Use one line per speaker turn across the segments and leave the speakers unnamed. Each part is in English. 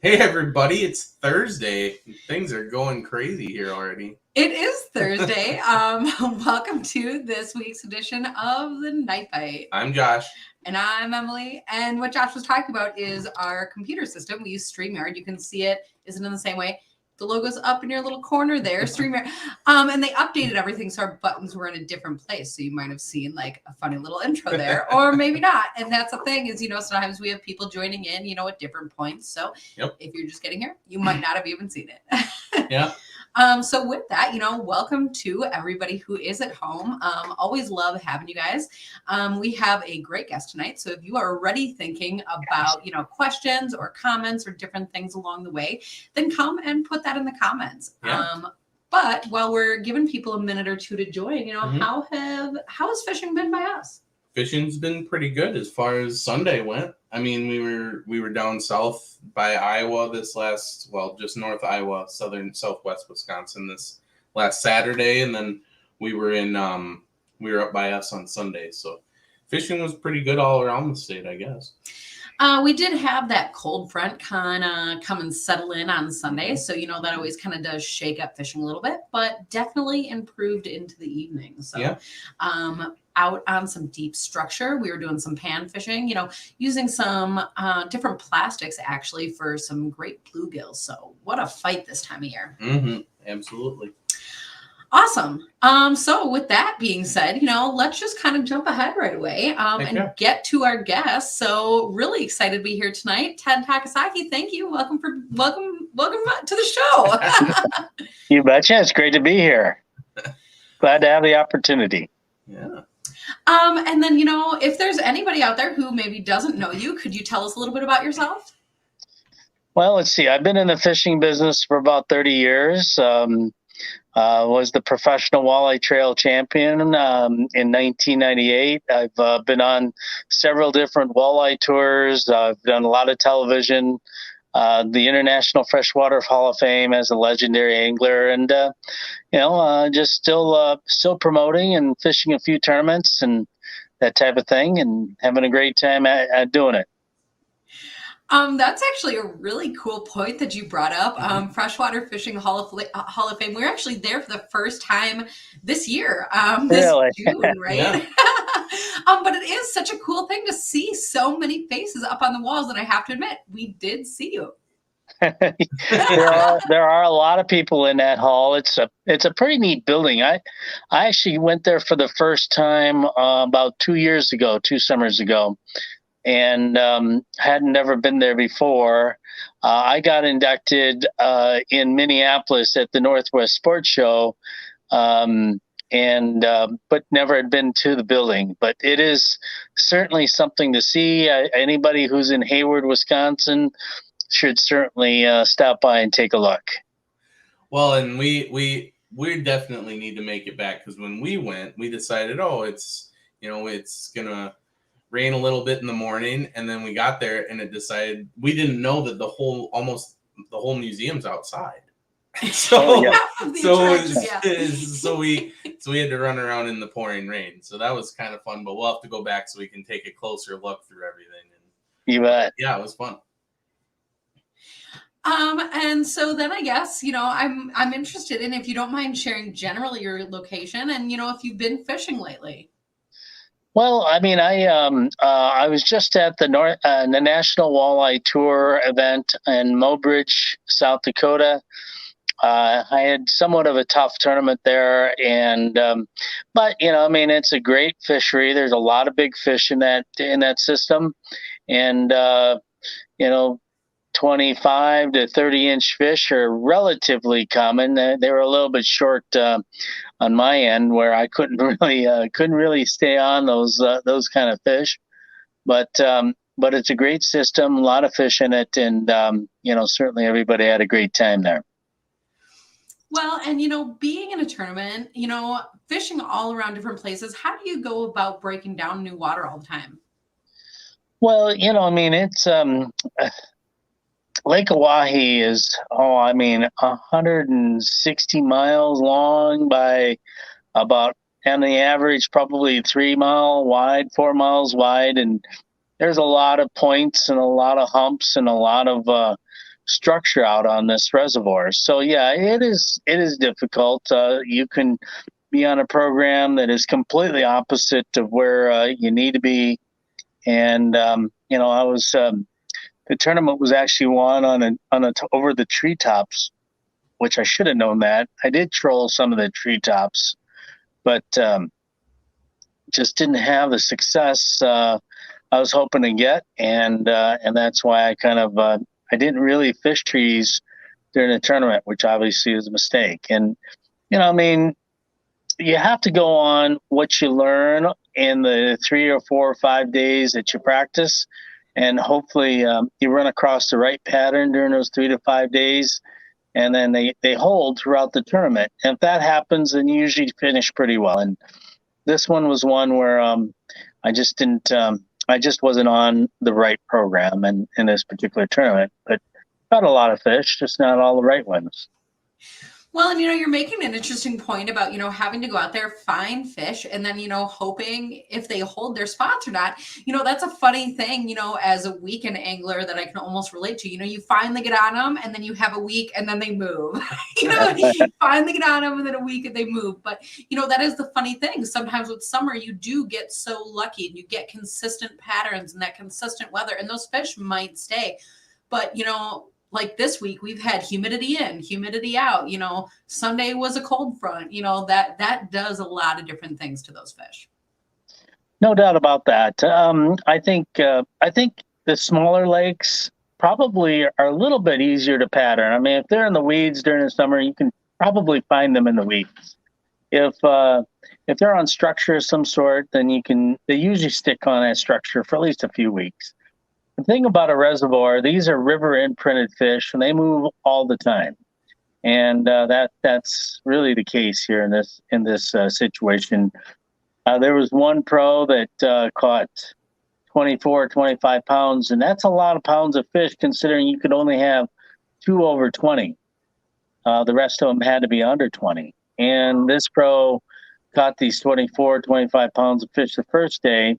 Hey everybody, it's Thursday. Things are going crazy here already.
It is Thursday. Welcome to this week's edition of the Night Bite.
I'm Josh.
And I'm Emily. And what Josh was talking about is our computer system. We use StreamYard. You can see it. Isn't in the same way. The logo's up in your little corner there, StreamYard. And they updated everything so our buttons were in a different place. So you might have seen like a funny little intro there, or maybe not. And that's the thing is, sometimes we have people joining in, at different points. So if you're just getting here, you might not have even seen it.
Yeah.
So with that, welcome to everybody who is at home. Always love having you guys. We have a great guest tonight. So if you are already thinking about, questions or comments or different things along the way, then come and put that in the comments.
Yeah.
But while we're giving people a minute or two to join, how has fishing been by us?
Fishing's been pretty good as far as Sunday went. I mean, we were down south by Iowa just north of Iowa, southwest Wisconsin this last Saturday, and then we were up by us on Sunday. So fishing was pretty good all around the state, I guess.
We did have that cold front kind of come and settle in on Sunday. So, that always kind of does shake up fishing a little bit, but definitely improved into the evening. So, out on some deep structure, we were doing some pan fishing, using some different plastics actually for some great bluegills. So, what a fight this time of year.
Mm-hmm. Absolutely.
Awesome. So with that being said, let's just kind of jump ahead right away and get to our guest. So really excited to be here tonight. Ted Takasaki, thank you. Welcome to the show.
You betcha. It's great to be here. Glad to have the opportunity.
Yeah.
And then, if there's anybody out there who maybe doesn't know you, could you tell us a little bit about yourself?
Well, let's see. I've been in the fishing business for about 30 years. Was the professional walleye trail champion in 1998. I've been on several different walleye tours. I've done a lot of television, the International Freshwater Hall of Fame as a legendary angler, and just still promoting and fishing a few tournaments and that type of thing, and having a great time at doing it.
That's actually a really cool point that you brought up. Freshwater Fishing Hall of Fame. We were actually there for the first time this year,
Really?
June, right? But it is such a cool thing to see so many faces up on the walls, and I have to admit, we did see you.
There are a lot of people in that hall. It's a pretty neat building. I actually went there for the first time about 2 summers ago, and hadn't never been there before. I got inducted in Minneapolis at the Northwest Sports Show, but never had been to the building. But it is certainly something to see. Anybody who's in Hayward, Wisconsin, should certainly stop by and take a look.
Well, and we definitely need to make it back, because when we went, we decided, it's gonna rain a little bit in the morning, and then we got there and it decided we didn't know that almost the whole museum's outside. So we had to run around in the pouring rain. So that was kind of fun, but we'll have to go back so we can take a closer look through everything. And
you bet.
Yeah, it was fun.
And so then I guess, I'm interested in, if you don't mind sharing generally your location and, if you've been fishing lately.
Well, I mean, I was just at the National Walleye Tour event in Mobridge, South Dakota. I had somewhat of a tough tournament there, but it's a great fishery. There's a lot of big fish in that system, and 25 to 30-inch fish are relatively common. They were a little bit short on my end, where I couldn't really stay on those kind of fish. But it's a great system, a lot of fish in it, and certainly everybody had a great time there.
Well, and being in a tournament, fishing all around different places, how do you go about breaking down new water all the time?
Well, it's Lake Oahe is 160 miles long by about, on the average, probably 4 miles wide, and there's a lot of points and a lot of humps and a lot of structure out on this reservoir. So yeah, it is difficult. You can be on a program that is completely opposite of where you need to be. And I was the tournament was actually won over the treetops, which I should have known that. I did troll some of the treetops, but just didn't have the success I was hoping to get, and that's why I kind of I didn't really fish trees during the tournament, which obviously is a mistake. And I mean, you have to go on what you learn in the 3 or 4 or 5 days that you practice, and hopefully you run across the right pattern during those 3 to 5 days, and then they hold throughout the tournament. And if that happens, then you usually finish pretty well. And this one was one where I just didn't. I just wasn't on the right program in this particular tournament, but caught a lot of fish, just not all the right ones.
Well, and you're making an interesting point about, having to go out there, find fish, and then, hoping if they hold their spots or not. That's a funny thing, as a weekend angler that I can almost relate to. You finally get on them, and then you have a week, and then they move. You finally get on them, and then a week, and they move. But, that is the funny thing. Sometimes with summer, you do get so lucky, and you get consistent patterns and that consistent weather, and those fish might stay. But, like this week, we've had humidity in, humidity out. Sunday was a cold front. That does a lot of different things to those fish.
No doubt about that. I think the smaller lakes probably are a little bit easier to pattern. I mean, if they're in the weeds during the summer, you can probably find them in the weeds. If they're on structure of some sort, then they usually stick on that structure for at least a few weeks. The thing about a reservoir, these are river imprinted fish, and they move all the time, and that's really the case here in this situation. There was one pro that caught 24, 25 pounds, and that's a lot of pounds of fish considering you could only have 2 over 20. The rest of them had to be under 20. And this pro caught these 24, 25 pounds of fish the first day,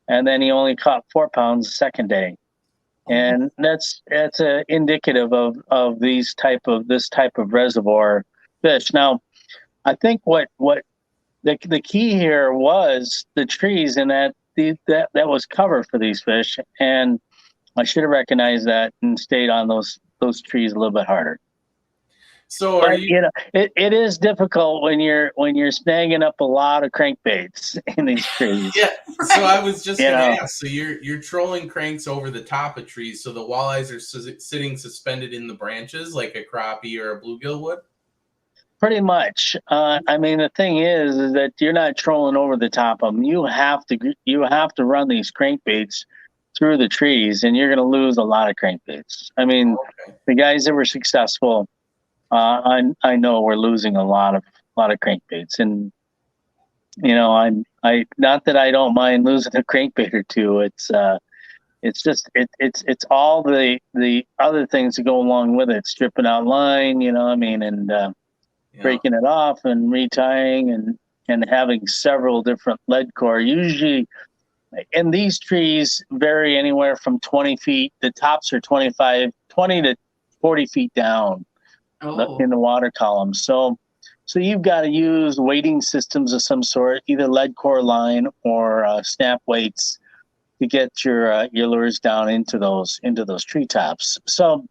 and then he only caught 4 pounds the second day. And that's indicative of this type of reservoir fish. Now, I think what the key here was the trees, and that was cover for these fish, and I should have recognized that and stayed on those trees a little bit harder.
So
it is difficult when you're snagging up a lot of crankbaits in these trees.
Yeah. So I was just going to ask. So you're trolling cranks over the top of trees, so the walleyes are sitting suspended in the branches like a crappie or a bluegill would.
Pretty much. I mean, the thing is that you're not trolling over the top of them. You have to run these crankbaits through the trees, and you're going to lose a lot of crankbaits. I mean, The guys that were successful. I know we're losing a lot of crankbaits, and I not that I don't mind losing a crankbait or two. It's all the other things that go along with it, stripping out line, and breaking it off and retying and having several different lead core. Usually, and these trees vary anywhere from 20 feet. The tops are 20 to 40 feet down. In the water column. So you've got to use weighting systems of some sort, either lead core line or snap weights to get your lures down into those treetops. So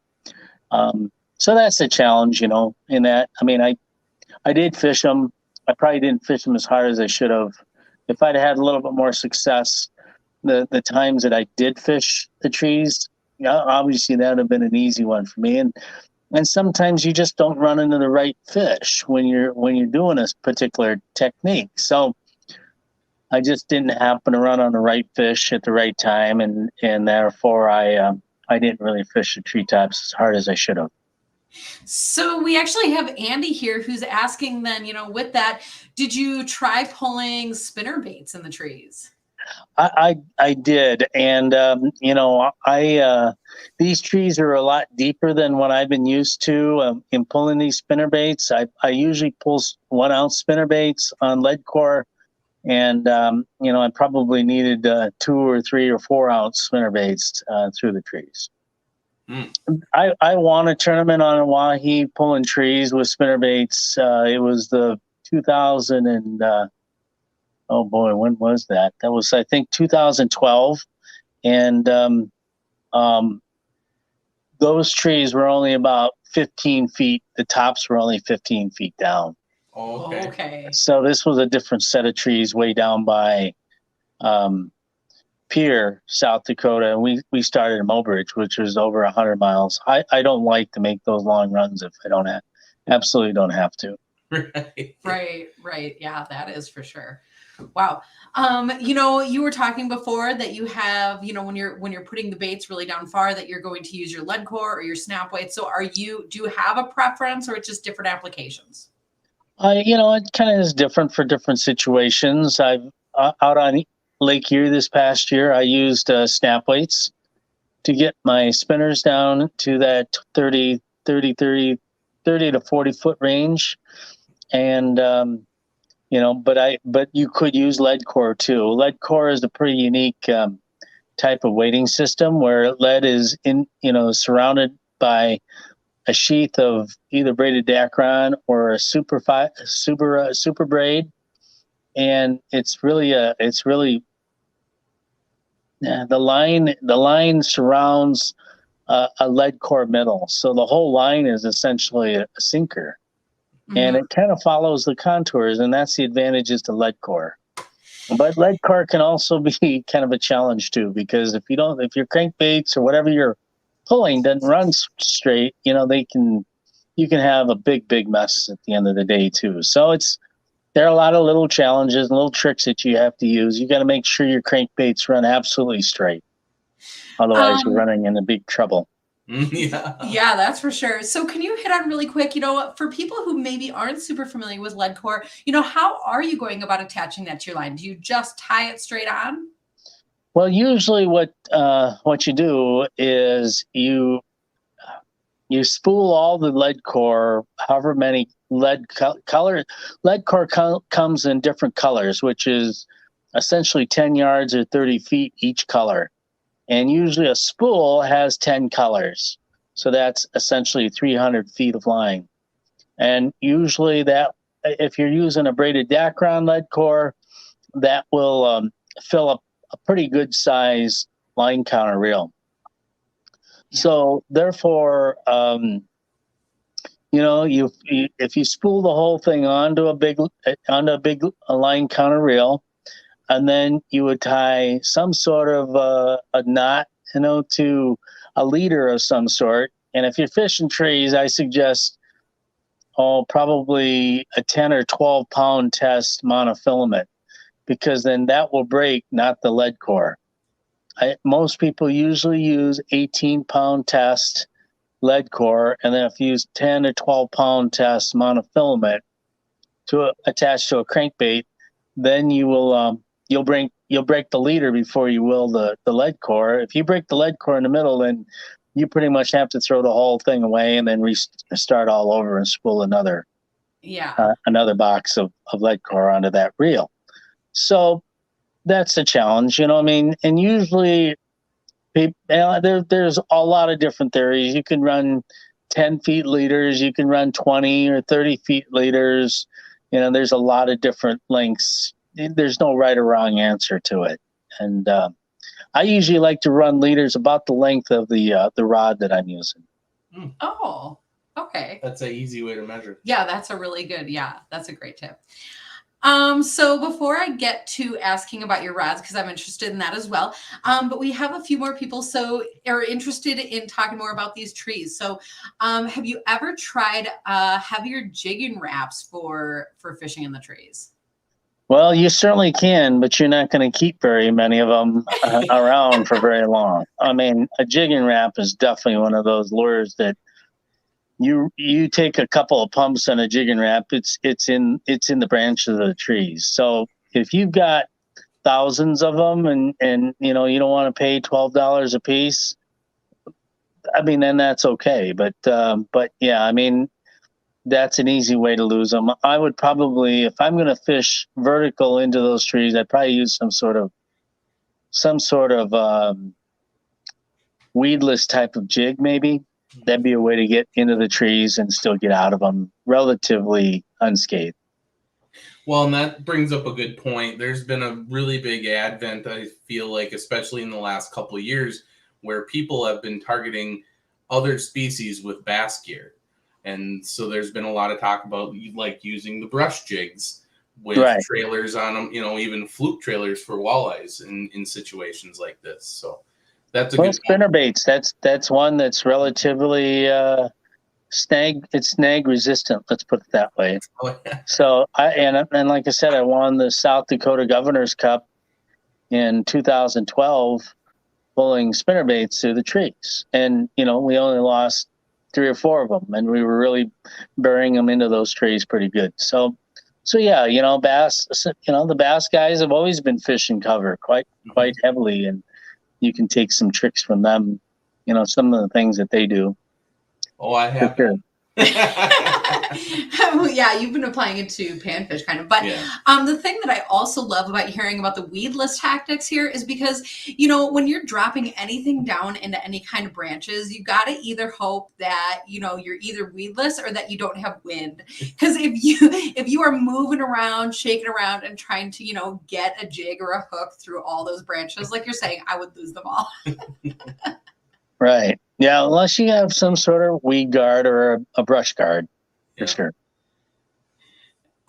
that's the challenge, in that. I mean, I did fish them. I probably didn't fish them as hard as I should have. If I'd had a little bit more success, the times that I did fish the trees, obviously that would have been an easy one for me. And sometimes you just don't run into the right fish when you're doing a particular technique. So I just didn't happen to run on the right fish at the right time, and therefore I didn't really fish the treetops as hard as I should have.
So we actually have Andy here who's asking then, with that, did you try pulling spinner baits in the trees?
I did, and these trees are a lot deeper than what I've been used to in pulling these spinner baits. I usually pull 1 ounce spinner baits on lead core, and I probably needed 2 or 3 or 4 ounce spinner baits through the trees. I won a tournament on Oahe pulling trees with spinnerbaits. It was the 2000 and oh boy, when was that? That was, I think, 2012. And those trees were only about 15 feet. The tops were only 15 feet down.
Oh, okay.
Okay.
So this was a different set of trees way down by Pierre, South Dakota. And we started in Mobridge, which was over 100 miles. I don't like to make those long runs if I don't absolutely don't have to.
Right. Yeah, that is for sure. Wow. You were talking before that you have, when you're putting the baits really down far, that you're going to use your lead core or your snap weight. So do you have a preference, or it's just different applications?
It kind of is different for different situations. I've out on Lake Erie this past year, I used snap weights to get my spinners down to that 30 to 40 foot range. And, but you could use lead core too. Lead core is a pretty unique type of weighting system where lead is surrounded by a sheath of either braided Dacron or a super braid. And it's really the line surrounds a lead core middle. So the whole line is essentially a sinker. And it kind of follows the contours, and that's the advantages to lead core. But lead core can also be kind of a challenge too, because if your crankbaits or whatever you're pulling doesn't run straight, you can have a big mess at the end of the day too. So there are a lot of little challenges and little tricks that you have to use. You got to make sure your crankbaits run absolutely straight. Otherwise you're running into big trouble.
Yeah, that's for sure. So can you hit on really quick, for people who maybe aren't super familiar with lead core, how are you going about attaching that to your line? Do you just tie it straight on?
Well, usually what you do is you spool all the lead core, however many lead core comes in different colors, which is essentially 10 yards or 30 feet each color. And usually a spool has 10 colors. So that's essentially 300 feet of line. And usually if you're using a braided Dacron lead core, that will fill up a pretty good size line counter reel. Yeah. So therefore, if you spool the whole thing onto a big line counter reel, and then you would tie some sort of a knot, to a leader of some sort. And if you're fishing trees, I suggest probably a 10 or 12 pound test monofilament, because then that will break, not the lead core. Most people usually use 18-pound test lead core, and then if you use 10 or 12 pound test monofilament to attach to a crankbait, then you will you'll break the leader before you will the lead core. If you break the lead core in the middle, then you pretty much have to throw the whole thing away and then start all over and spool another box of lead core onto that reel. So that's the challenge, and usually there's a lot of different theories. You can run 10 feet leaders, you can run 20 or 30 feet leaders. There's a lot of different lengths. There's no right or wrong answer to it. And I usually like to run leaders about the length of the rod that I'm using.
Oh, okay.
That's an easy way to measure.
Yeah, that's a great tip. So before I get to asking about your rods, because I'm interested in that as well, but we have a few more people are interested in talking more about these trees. So have you ever tried heavier jigging wraps for fishing in the trees?
Well, you certainly can, but you're not going to keep very many of them around for very long. I mean, a jigging wrap is definitely one of those lures that you take a couple of pumps on a jigging wrap, it's in the branches of the trees. So if you've got thousands of them and you don't want to pay $12 a piece, I mean, then that's okay. But yeah, I mean, that's an easy way to lose them. I would probably, if I'm going to fish vertical into those trees, I'd probably use some sort of weedless type of jig, maybe that'd be a way to get into the trees and still get out of them relatively unscathed.
Well, and that brings up a good point. There's been a really big advent, I feel like, especially in the last couple of years, where people have been targeting other species with bass gear. And so there's been a lot of talk about like using the brush jigs with
Right.
trailers on them, even fluke trailers for walleyes in situations like this. So that's a
Well,
good point.
spinner baits, that's one that's relatively snag resistant, let's put it that way.
Oh, yeah.
So and like I said, I won the South Dakota Governor's Cup in 2012 pulling spinner baits through the trees. And we only lost 3 or 4 of them, and we were really burying them into those trees pretty good. So yeah, bass, the bass guys have always been fishing cover quite heavily, and you can take some tricks from them, some of the things that they do.
Oh, I have.
Sure.
Yeah, you've been applying it to panfish kind of. But the thing that I also love about hearing about the weedless tactics here is because, when you're dropping anything down into any kind of branches, you got to either hope that, you're either weedless or that you don't have wind. Because if you are moving around, shaking around and trying to, get a jig or a hook through all those branches, like you're saying, I would lose them all.
Right. Yeah, unless you have some sort of weed guard or a brush guard, for sure.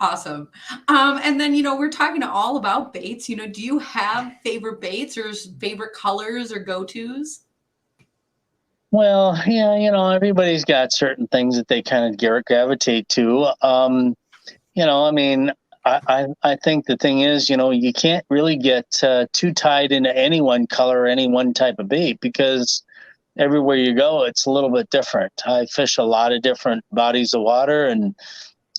Awesome. And then, we're talking all about baits. Do you have favorite baits or favorite colors or go-tos?
Well, yeah, everybody's got certain things that they kind of gravitate to. I mean, I think the thing is, you can't really get too tied into any one color or any one type of bait, because everywhere you go, it's a little bit different. I fish a lot of different bodies of water, and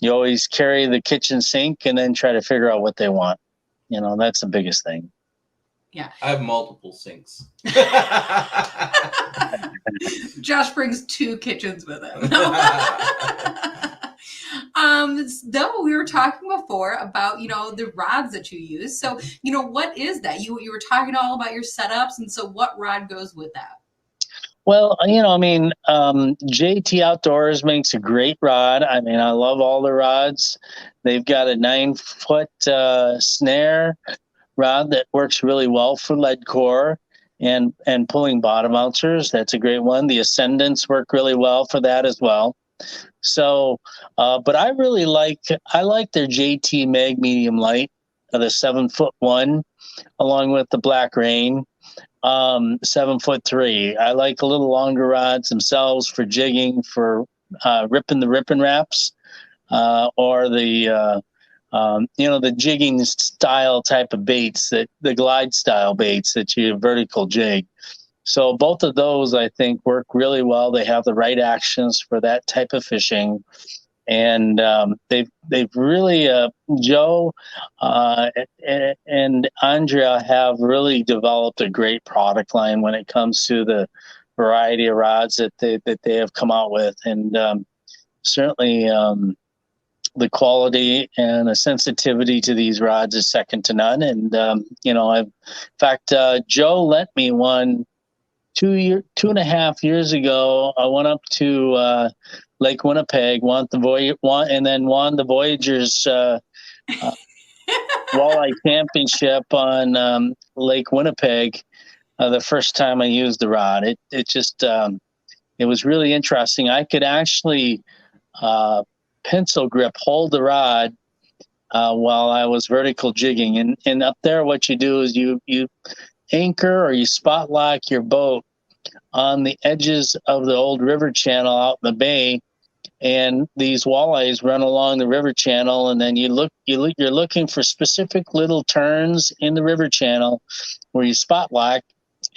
you always carry the kitchen sink and then try to figure out what they want. That's the biggest thing.
Yeah.
I have multiple sinks.
Josh brings 2 kitchens with him. Though we were talking before about, the rods that you use. So, what is that? You were talking all about your setups. And so what rod goes with that?
Well, JT Outdoors makes a great rod. I mean, I love all the rods. They've got a 9-foot snare rod that works really well for lead core and pulling bottom outsers. That's a great one. The Ascendants work really well for that as well. So, but I like their JT Mag Medium Light, the 7-foot one, along with the Black Rain. 7'3". I like a little longer rods themselves for jigging, for ripping the ripping wraps, or the the jigging style type of baits, that the glide style baits that you vertical jig. So both of those, I think, work really well. They have the right actions for that type of fishing. And they've really Joe and Andrea have really developed a great product line when it comes to the variety of rods that they have come out with, and certainly the quality and the sensitivity to these rods is second to none. And in fact, Joe lent me one 2.5 years ago. I went up to Lake Winnipeg, won the Voyagers walleye championship on Lake Winnipeg. The first time I used the rod, it just it was really interesting. I could actually pencil grip hold the rod while I was vertical jigging, and up there, what you do is you anchor or you spot lock your boat on the edges of the old river channel out in the bay, and these walleyes run along the river channel, and then you're looking for specific little turns in the river channel where you spot lock,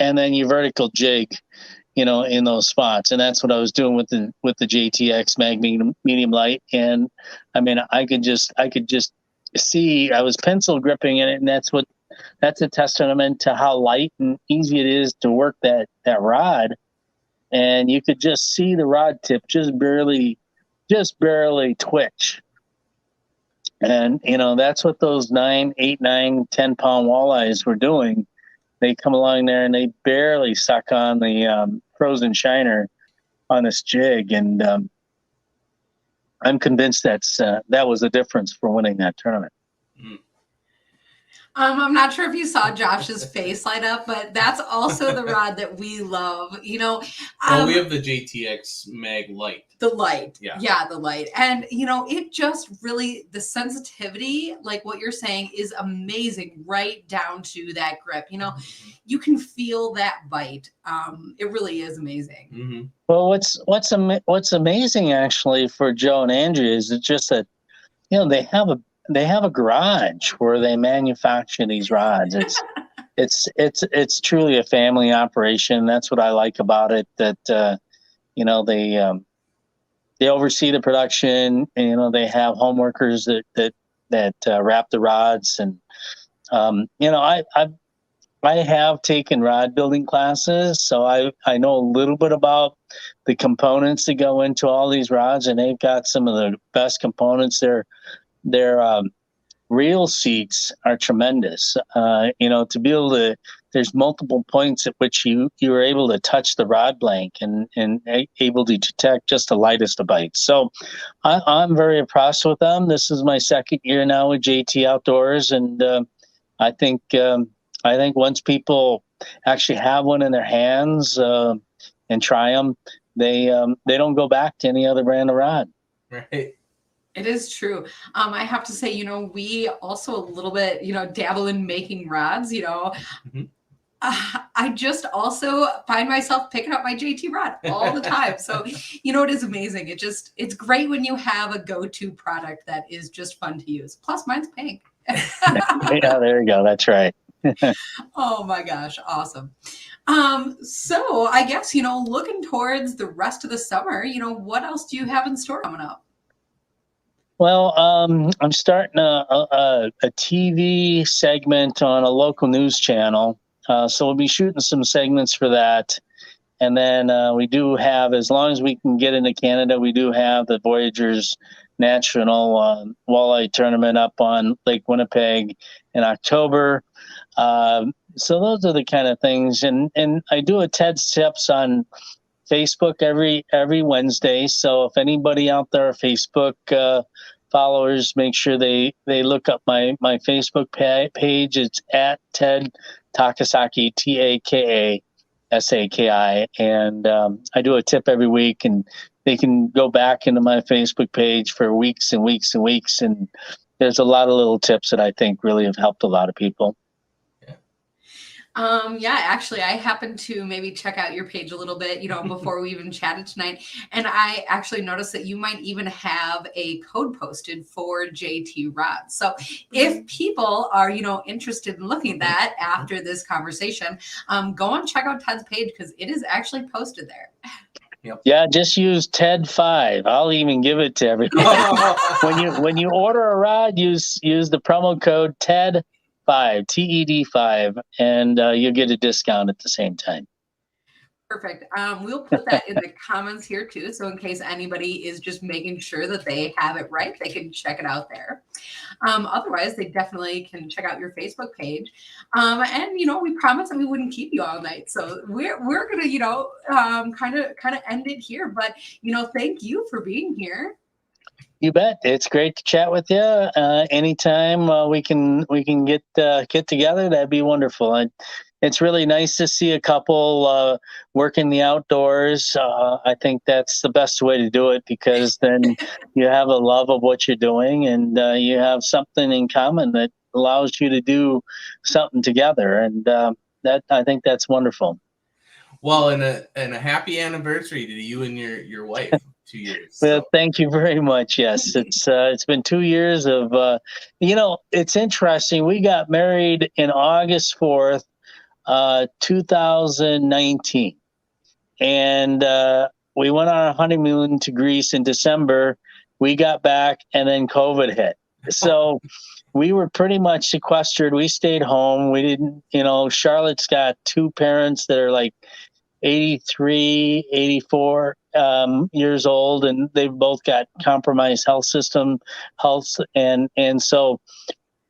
and then you vertical jig, in those spots. And that's what I was doing with the JTX Mag Medium Light. And I mean, I could just see I was pencil gripping in it, and that's a testament to how light and easy it is to work that rod. And you could just see the rod tip just barely twitch. And that's what those 8, 9, 10 pound walleyes were doing. they come along there and they barely suck on the frozen shiner on this jig, and I'm convinced that was the difference for winning that tournament.
Mm.
I'm not sure if you saw Josh's face light up, but that's also the rod that we love.
We have the JTX Mag Light.
The light.
Yeah,
the light. And, it just really, the sensitivity, like what you're saying, is amazing right down to that grip. You can feel that bite. It really is amazing.
Mm-hmm.
Well, what's amazing actually for Joe and Andrea is it's just that, they have a garage where they manufacture these rods. It's truly a family operation. That's what I like about it. That they oversee the production. And, they have home workers that wrap the rods. And I have taken rod building classes, so I know a little bit about the components that go into all these rods, and they've got some of the best components. Their reel seats are tremendous. To be able to, there's multiple points at which you are able to touch the rod blank and able to detect just the lightest of bites. So I'm very impressed with them. This is my second year now with JT Outdoors, and I think once people actually have one in their hands and try them, they don't go back to any other brand of rod.
Right.
It is true. I have to say, we also a little bit, dabble in making rods,
Mm-hmm.
I just also find myself picking up my JT rod all the time. So, it is amazing. It's great when you have a go-to product that is just fun to use. Plus mine's pink.
Yeah, there you go. That's right.
Oh my gosh. Awesome. So I guess, looking towards the rest of the summer, what else do you have in store coming up?
Well, I'm starting a TV segment on a local news channel. So we'll be shooting some segments for that. And then we do have, as long as we can get into Canada, we do have the Voyageurs National Walleye Tournament up on Lake Winnipeg in October. So those are the kind of things. And I do a Ted Tips on Facebook every Wednesday. So if anybody out there, Facebook followers, make sure they look up my Facebook page. It's at Ted Takasaki, TAKASAKI, and I do a tip every week, and they can go back into my Facebook page for weeks and weeks and weeks, and there's a lot of little tips that I think really have helped a lot of people.
Yeah, actually, I happened to maybe check out your page a little bit, before we even chatted tonight. And I actually noticed that you might even have a code posted for JT rods. So if people are, interested in looking at that after this conversation, go and check out Ted's page because it is actually posted there.
Yep.
Yeah, just use TED5. I'll even give it to everybody. when you order a rod, use the promo code TED5, TED5, and you'll get a discount at the same time.
Perfect. We'll put that in the comments here too. So in case anybody is just making sure that they have it right, they can check it out there. Otherwise, they definitely can check out your Facebook page. And we promised that we wouldn't keep you all night, so we're gonna kind of end it here. But thank you for being here.
You bet. It's great to chat with you. Anytime we can get together, that'd be wonderful. It's really nice to see a couple work in the outdoors. I think that's the best way to do it because then you have a love of what you're doing and you have something in common that allows you to do something together. And I think that's wonderful.
Well, and a happy anniversary to you and your wife. 2 years.
Well, thank you very much. Yes, it's been 2 years of it's interesting. We got married in August 4th, 2019, and we went on our honeymoon to Greece in December. We got back, and then COVID hit. So we were pretty much sequestered. We stayed home. We didn't. Charlotte's got two parents that are like 83, 84 years old, and they've both got compromised health, and so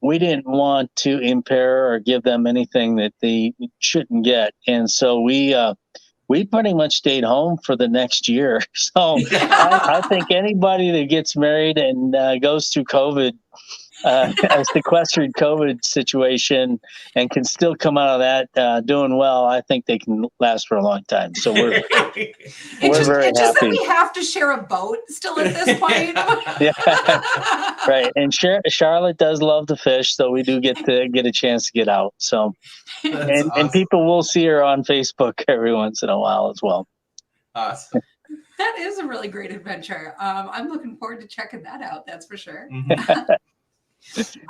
we didn't want to impair or give them anything that they shouldn't get, and so we pretty much stayed home for the next year. So I think anybody that gets married and goes through COVID, a sequestered COVID situation, and can still come out of that doing well, I think they can last for a long time. So we're very
it's just that
happy.
we have to share a boat still at this point.
Yeah, right. And Charlotte does love to fish, so we do get a chance to get out. So, and
awesome.
people will see her on Facebook every once in a while as well.
Awesome.
That is a really great adventure. I'm looking forward to checking that out. That's for sure.
Mhm.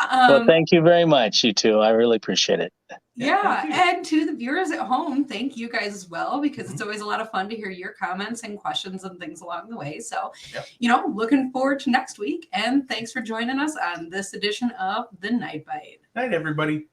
Well, thank you very much, you two. I really appreciate it.
Yeah, and to the viewers at home, thank you guys as well, because it's always a lot of fun to hear your comments and questions and things along the way. So, looking forward to next week, and thanks for joining us on this edition of The Night Bite.
Night, everybody.